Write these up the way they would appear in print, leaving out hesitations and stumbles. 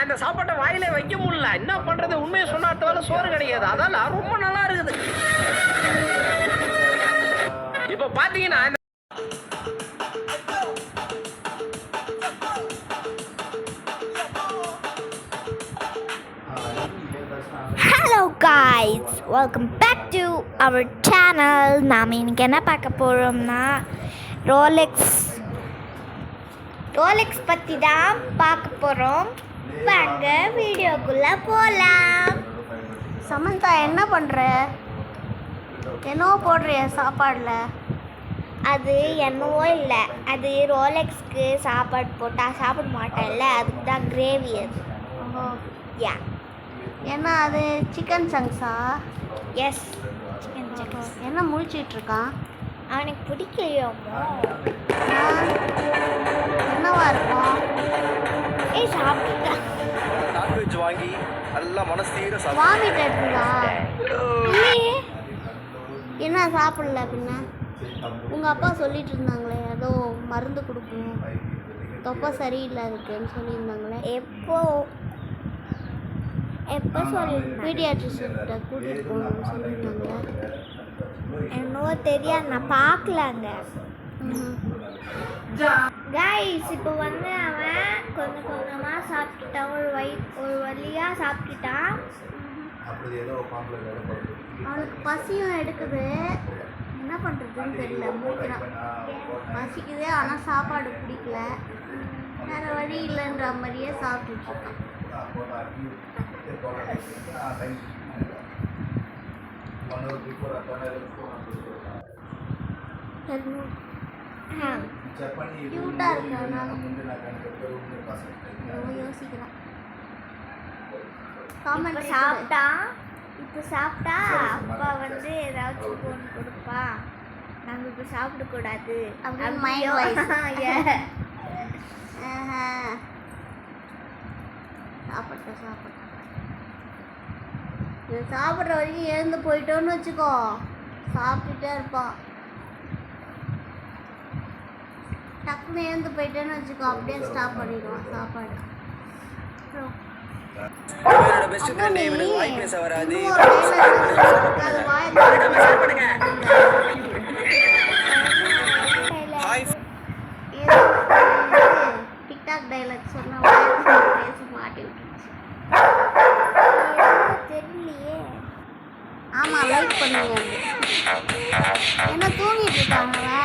இந்த சாப்பாட்டை வாயிலே வைக்க முடியல. என்ன பண்றது? உண்மையை சொன்னாத்தால சோறு கிடையாது. அதெல்லாம் ரொம்ப நல்லா இருக்குது. இப்ப பாத்தீங்கன்னா Hello guys, welcome back to our channel. நாம் இன்னைக்கு என்ன பார்க்க போகிறோம்னா ரோலெக்ஸ் பற்றி தான் பார்க்க போகிறோம். வாங்க வீடியோக்குள்ளே போகலாம். சமந்தா என்ன பண்ணுற? என்னவோ போடுறிய சாப்பாடில்? அது என்னவோ இல்லை, அது ரோலெக்ஸ்க்கு சாப்பாடு போட்டால் சாப்பிட மாட்டேன்ல, அதுக்கு தான் கிரேவி அது. ஓஹோ யா. ஏன்னா அது சிக்கன் சங்ஸா? Yes, chicken chunks. என்ன முழிச்சிட்ருக்கான்? அவனுக்கு பிடிக்கலையோமோ. என்னவா இருக்கும்? ஏய் சாப்பிட்டுட்டான். நான்வெஜ் வாங்கி நல்லா மனசீர வாமிட் எடுத்துதா? இல்லையே. என்ன சாப்பிடல பின்ன? உங்கள் அப்பா சொல்லிட்டு இருந்தாங்களே ஏதோ மருந்து கொடுக்கணும், தொப்பை சரியில்லை இருக்குன்னு சொல்லியிருந்தாங்களே. எப்போ சொல்லி பீடியாட்ரிஷன்கிட்ட கூட்டிகிட்டு போகணும்னு சொல்லியிருந்தாங்களே. என்னவோ தெரியாது, நான் பார்க்கலாங்க. கைஸ் இப்போ வந்து அவன் கொஞ்சம் கொஞ்சமாக சாப்பிட்டுட்டான். ஒரு வழியாக சாப்பிட்டுட்டான். அவனுக்கு பசியும் எடுக்குது, என்ன பண்ணுறதுன்னு தெரியல. முடிக்கிறான், பசிக்குது ஆனால் சாப்பாடு பிடிக்கல, வேறு வழி இல்லைன்ற மாதிரியே சாப்பிட்டுட்ருக்கான். க்யூட்டாக இருக்கிறதுனால யோசிக்கிறான். காமெண்ட் சாப்பிட்டா இப்போ சாப்பிட்டா அப்பா வந்து ஏதாச்சும் ஃபோன் கொடுப்பா, நாங்கள் இப்போ சாப்பிடக்கூடாது அப்படின்னு மைண்ட் வாய்ஸ். சாப்பிட்டேன் இது சாப்பிட்ற வரைக்கும் எழுந்து போயிட்டோன்னு வச்சுக்கோ, சாப்பிட்டுட்டே இருப்பான். டக்குன்னு எழுந்து போயிட்டேன்னு வச்சுக்கோ, அப்படியே ஸ்டாப் பண்ணிடுவான் சாப்பாடு. பெஸ்ட் ஃப்ரெண்ட் இவனுக்கு வாய் பேச வராது. டிக்டாக் டைலாக் சொன்னா பேச மாட்டி விட்டுருச்சு. தெரியலையே. ஆமா, லைக் பண்ணுங்க. என்ன தூங்கிட்டு இருக்காங்களா?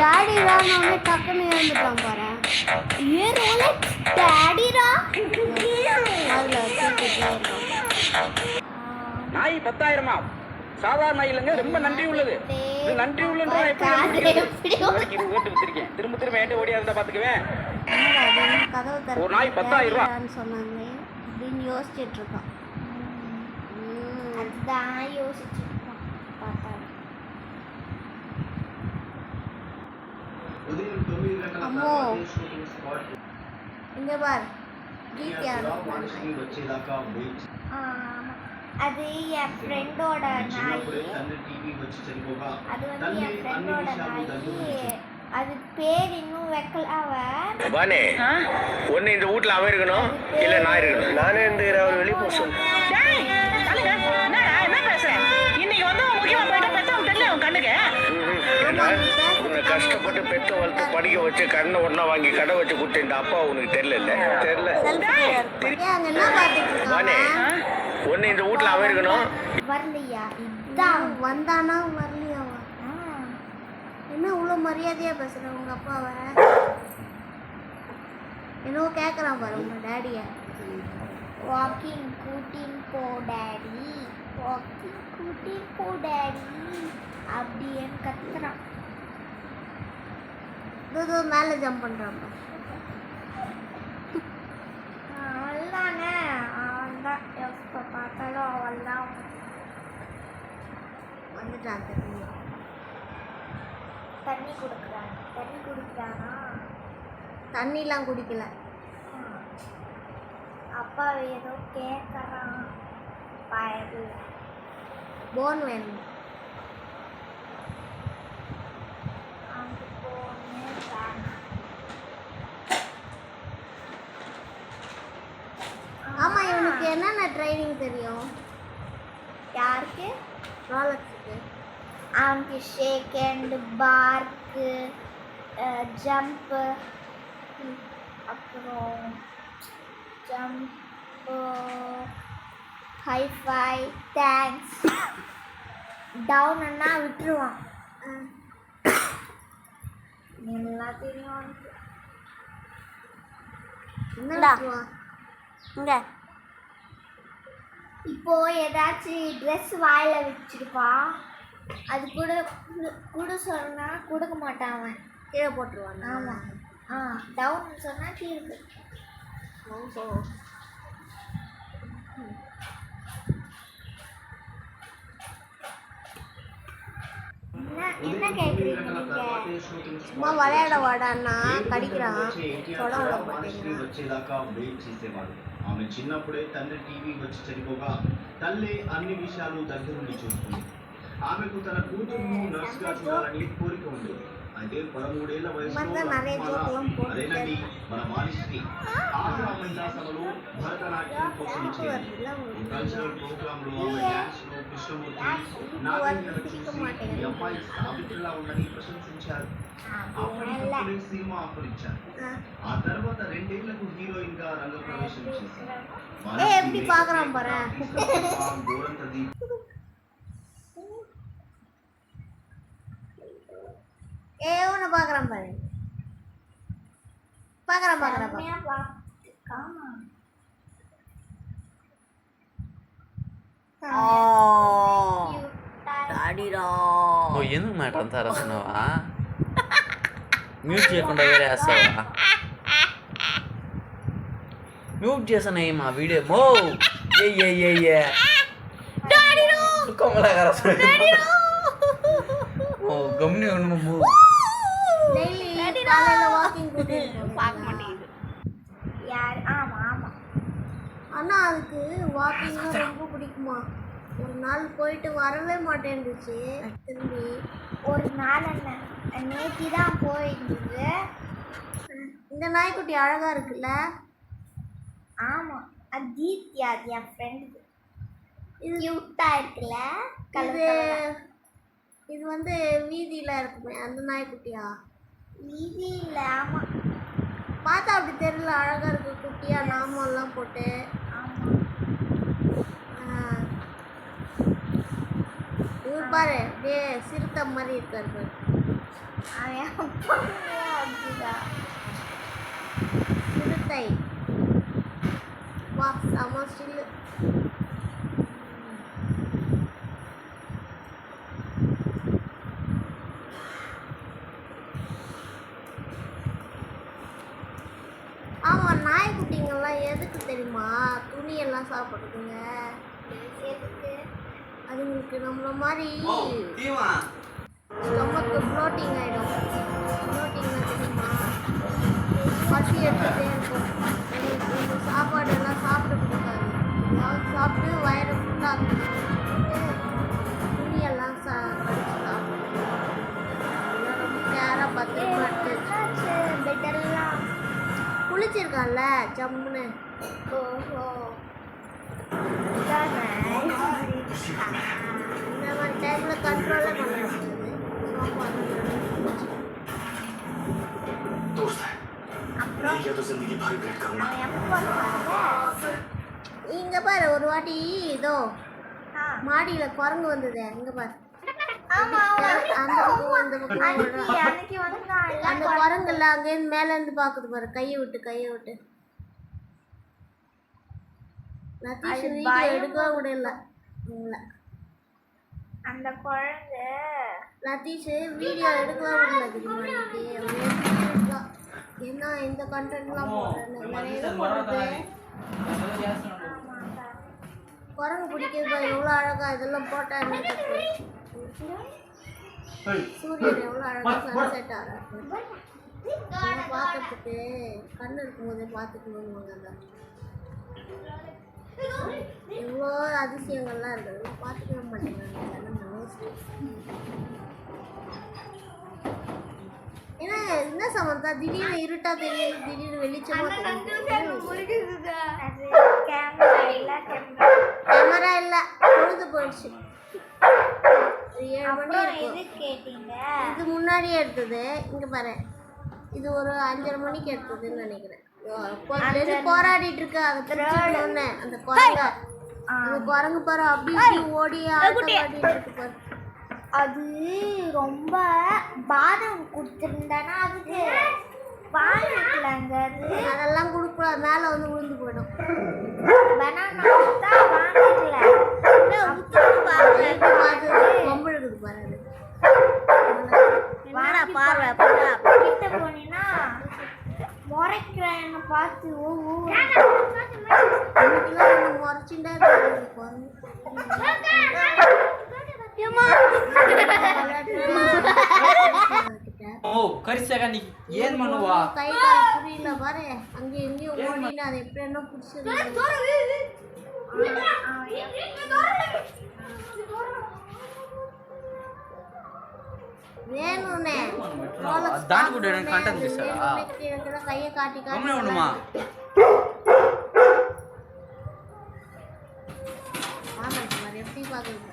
டாடி ரானே டக்குன்னு எழுந்துட்டான் பாரு. ஏ ரோலெக்ஸ் டாடிரா அதுல கேட்டுட்டே இருக்கான். நாய் 10,000 சாதாரண நாய் இல்லைங்க, ரொம்ப நன்றி உள்ளது. நன்றி உள்ளன்றா எப்படி வச்சிருக்கேன். திரும்ப என்கிட்ட ஓடியாருந்தா பாத்துக்குவேன். கதவு ஒரு நாய் 10,000 சொன்னாங்களே அப்படின்னு யோசிச்சுட்டு இருக்கான். அதுதான் யோசிச்சுட்டு இருக்கான். பார்த்தா అమ్మో இங்கே பார், அது என் ஃப்ரெண்டோட நாய். அது வந்து என் ஃப்ரெண்டோட நாய். அது பேர் இன்னும் வைக்கல. பானே ஒன்று இந்த வீட்டில் அவன் இருக்கணும், இல்லை நான் இருக்கணும். நானே இந்த அவர் வெளியே போக சொல்லு. என்ன பேசுறேன்? இன்னைக்கு வந்து முக்கியமாக போயிட்டு பெற்றவங்க தெரியல அவன் கண்ணுக்கு. உன்னை கஷ்டப்பட்டு பெற்று வளர்த்து படிக்க வச்சு கண்ணை ஒன்றா வாங்கி கடை வச்சு கொடுத்த இந்த அப்பா உனக்கு தெரியல. பானே ஒன்று இந்த வீட்டில் அவன் இருக்கணும். வரலையா? இதான் வந்தானா வரலையாவா? என்ன இவ்வளோ மரியாதையாக பேசுகிறேன் உங்கள் அப்பாவை? என்னவோ கேட்குறான் பாரு உங்கள் டேடியை. வாக்கிங் கூட்டின் போ டேடி, வாக்கிங் கூட்டின் போ டேடி அப்படின்னு கத்துறான். இதோ மேலே ஜம்ப் பண்ணுறான். அவள்தானே, அவன் தான் எப்போ பார்த்தாலும் அவள் தான் வந்துட்டான். தண்ணி கொடுக்குறானா? தண்ணிலாம் குடிக்கல. அப்பா ஏதோ கேட்குறான். போன் வேணும். அவனுக்கு என்னென்ன ட்ரைனிங் தெரியும்? யாருக்கு? ரோலக்ஸுக்கு. அவனுக்கு ஷேக் அண்ட் பார்க்கு, ஜம்ப்பு, அப்புறம் ஜம்ப்பு, ஹைஃபை, தேங்க்ஸ், டவுன்னா விட்டுருவான். எல்லாம் தெரியும் அவனுக்கு. என்ன இந்தா. விட்டுருவான்? இங்க இப்போ ஏதாச்சும் ட்ரெஸ் வாயில வச்சிருப்பா, அது கூட கூட சொன்னா கொடுக்க மாட்டான் அவன். கீழே போட்டுருவான். ஆமாம். டவுன் சொன்னால் கீழே. ஓஹோ. என்ன கேட்குறீங்க நீங்கள்? சும்மா விளையாட வாடான்னா కడిగిరాன் చూడవడం వచ్చేదాకా వెయిట్ చేసేవాడు. ఆమె చిన్నప్పుడే తండ్రి టీవీ వచ్చి చనిపోగా తల్లి అన్ని విషయాలు దగ్గరుండి చూస్తుంది. ఆమెకు తన కూతురును నర్స్గా చూడాలని కోరిక ఉండేది. అయితే 13 ఏళ్ల వయసులో అదేనండి మన మాలిశ్రీ ఆంధ్ర మహిళా సభలో భరతనాట్యం కోసం చేరింది. కల్చరల్ ప్రోగ్రామ్ లో ఆమె డాన్స్ లో కృష్ణమూర్తి నాగేంద్ర చూసి ఈ అమ్మాయి సావిత్రిలా ఉందని ప్రశంసించారు. అప్పటికప్పుడే సినిమా ఆఫర్ ఇచ్చారు. ఆ తర్వాత 2 ఏళ్లకు హీరోయిన్ గా రంగప్రవేశం చేశారు. எப்படி பார்க்கறான் பாரு. గోరంత దీప్ உன்னை பார்க்கறான் பாரு. பார்க்கறான். డాడీరా ఓ ఎందుకు మాట అంతా రాస్తున్నావా? మ్యూట్ చేయకుండా వేరే వేస్తావా? మ్యూట్ చేసాను మా వీడియో మో ఏ కొమ్మలాగా రాస్తున్నావు. ఓ గమ్ని ఉండము. டெய்லி காலையில வாக்கிங் பார்க்க மாட்டேங்குது. யார்? ஆமாம். அண்ணா அதுக்கு வாக்கிங்னா ரொம்ப பிடிக்குமா. ஒரு நாள் போயிட்டு வரவே மாட்டேன்னுச்சு திரும்பி. ஒரு நாள் என்ன நேற்று தான் போயிருந்தது. இந்த நாய்க்குட்டி அழகா இருக்குல்ல. ஆமாம், அது தீப்தியா, அது என் ஃப்ரெண்டு. இது க்யூட்டாக இருக்குல்ல. இது வந்து வீதியில் இருக்குமே அந்த நாய்க்குட்டியா? வீதி இல்லை. ஆமாம், பார்த்தா அப்படி தெரியல. அழகாக இருக்கு குட்டியா, நாமெல்லாம் போட்டு. ஆமாம். இவர் பாரு அப்படியே சிறுத்தை மாதிரி இருக்காரு பாரு. அவன் அப்படிதான். சிறுத்தை வா செம ஸ்டில்லு. ஆமாம், நாய்க்குட்டிங்கெல்லாம் எதுக்கு தெரியுமா துணியெல்லாம் சாப்பிடுதுங்க? எதுக்கு? அதுங்களுக்கு நம்மள மாதிரி ஸ்டொமக்கு ஃப்ளோட்டிங் ஆகிடும். ஃப்ளோட்டிங்னா தெரியுமா? பசி எடுத்துகிட்டே இருக்கும். இந்த சாப்பாடெல்லாம் சாப்பிட பிடிக்காது. ஏதாவது சாப்பிட்டு வயிறு ஃபுல்லாக துணியெல்லாம் கடிச்சு சாப்பிடும். ரொம்ப கேராக பத்திரமா எடுத்து பெட்டெல்லாம் குளிச்சிருக்கான்ல ஜம்முன்னு. ஓஹோ, இந்த மாதிரி டைமில் கண்ட்ரோலே பண்ண முடியாது. அப்புறம் ये तो जिंदगी भर वेट करूंगा. அவன் எப்போ வருவாங்க? இங்கே பாரு ஒரு வாட்டி இதோ ஆ, மாடியில் குரங்கு வந்ததே. இங்கே பாரு ஆமாம். அந்த பக்கம் அந்த பக்கம் அன்னைக்கு வந்தான் அந்த குரங்குல அங்கேருந்து மேலேருந்து பார்க்குது பாரு. கையை விட்டு நதீஷ் அது வீடியோ பயம். எடுக்க விடல உங்களை. அந்த குழந்தை. நதீஷ் வீடியோ எடுக்கவே விடல தெரியுமா இன்னைக்கு. ஏன்னா இந்த கண்டென்ட்லாம் போடுறேன்னு நிறைய இது போடுறது. குரங்கு பிடிக்கிறது பாரு எவ்வளோ அழகா. இதெல்லாம் போட்டா என்ன தப்பு? சூரியன் எவ்வளோ அழகா சன்செட் ஆகிறாரு பார்க்கறதுக்கு. கண்ணு இருக்கும்போதே பார்த்துக்கணும்வாங்க. அந்த எவ்வளோ அதிசயங்கள்லாம் இருக்குது, பார்த்துக்கவே மாட்டேங்கிறாங்க. ஏன்னா என்ன சமந்தா திடீர்னு இருட்டா தெரியுது, திடீர்னு வெளிச்சமா தெரியுது. அது கேமரா இல்லை, கேட்டீங்க? இது முன்னாடியே எடுத்தது. இங்க பாரு, இது ஒரு 5:30 மணிக்கு எடுத்ததுன்னு நினைக்கிறேன். போராடிட்டு இருக்கு அதை பிடிச்சிக்கணும்னு. அந்த குரங்கு அந்த குரங்கு பாரு அப்படி இப்படி ஓடி ஆடிட்டு இருக்கு பாரு. அது ரொம்ப பாதம் கொடுத்துருந்தானா அதுக்கு வாங்கிக்கலாங்க. அதெல்லாம் கொடுக்கூடாது, மேலே வந்து விழுந்து போயிடும். பனானா தான் வாங்கிக்கல. ரொம்ப இருக்குது பாரு. அது வாடா பார்வை கிட்ட போனீங்கன்னா முறைக்கிறேன்னு பார்த்து முறைச்சுட்டே குரங்கு. ಓ ಕರಿಸಾಗ ನೀ ಏನ್ ಮಾಡುವಾ கை கால் புரியல பாரு, அங்கே எங்கேயும் ஓடினா அது எப்படி என்ன பிடிச்சிருக்கு. வேணும்னே దాని కూడా కంటెంట్ తీస్తాడా கையை காட்டி గమనే ఉండమా எப்படி பாக்குறது.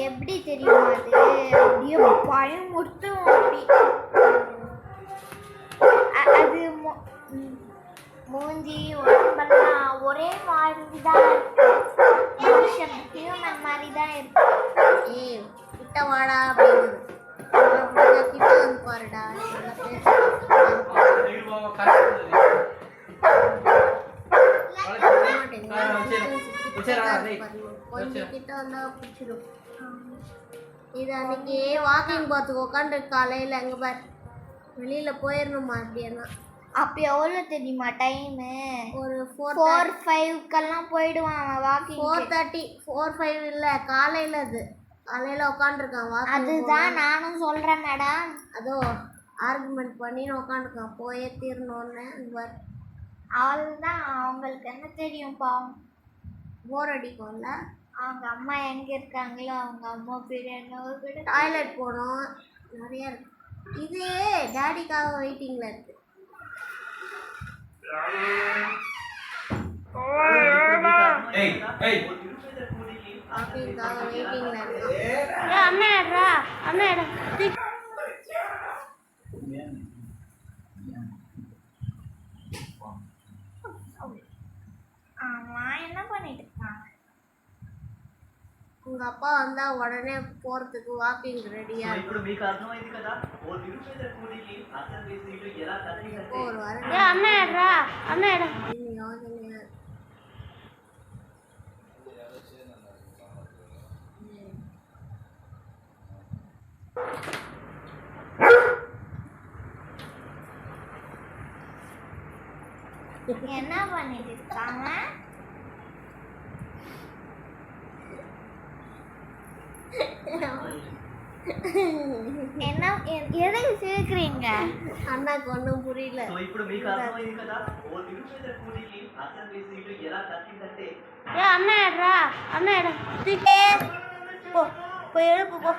எப்படி தெரியுமா? அது அப்படியே பயமுறுத்தும். அப்படி அது மூஞ்சி உடம்பெல்லாம் ஒரே மாதிரி தான் மனுஷன் ஹியூமன் மாதிரி தான் இருக்கு. ஏய் கிட்ட வாடா அப்படின்னு கிட்ட வந்து பாருடா. கொஞ்சம் கிட்ட வந்தா பிடிச்சிடும். இது அன்னைக்கு வாக்கிங் போகிறதுக்கு உட்காந்து காலையில் அங்கே பாரு வெளியில போயிடணுமா அப்படின்னா. அப்போ எவ்வளோ தெரியுமா டைமு? ஒரு 4-5 போயிடுவான் அவன் வாக்கிங். 4:30 4-5 இல்லை, காலையில். அது காலையில் உட்காந்துருக்கான் வாக்கிங். அதுதான் நானும் சொல்கிறேன் மேடம். அதோ ஆர்குமெண்ட் பண்ணின்னு உட்காந்துருக்கான் போயே தீரணுன்னு. பார் அவள்தான் அவங்களுக்கு என்ன தெரியும் பாவம். போர் அடிக்கும்ல. அவங்க அம்மா எங்கே இருக்காங்களோ அவங்க அம்மா பேர் என்ன பேர் டாய்லெட் போகணும் நிறைய இருக்கு. இது டேடிக்காக வெயிட்டிங்கில் இருக்கு. வாக்கிங்காக வெயிட்டிங்கில் இருக்கு. அவன் என்ன பண்ணிட்டு இருக்கான்? உங்கள் அப்பா வந்தால் உடனே போகிறதுக்கு வாக்கிங் ரெடியாக இருக்கும். ఇప్పుడు మీకు అర్థమైంది కదా ఓ నిరుపేద కూలీకి అర్థం చేసి ఎలా కదిలిందంటే ஒரு வாரம் யோசனையாக இருக்கு. என்ன பண்ணிட்டு இருக்காங்க? என்ன எதுக்கு சிரிக்கிறீங்க? அண்ணாக்கு ஒன்றும் புரியல. సో ఇప్పుడు మీకు అర్థమైంది కదా ఓ నిరుపేద కూలీకి అర్థం చేసి ఎలా కదిలిందంటే அண்ணா போ போய் எழுப்பு போ.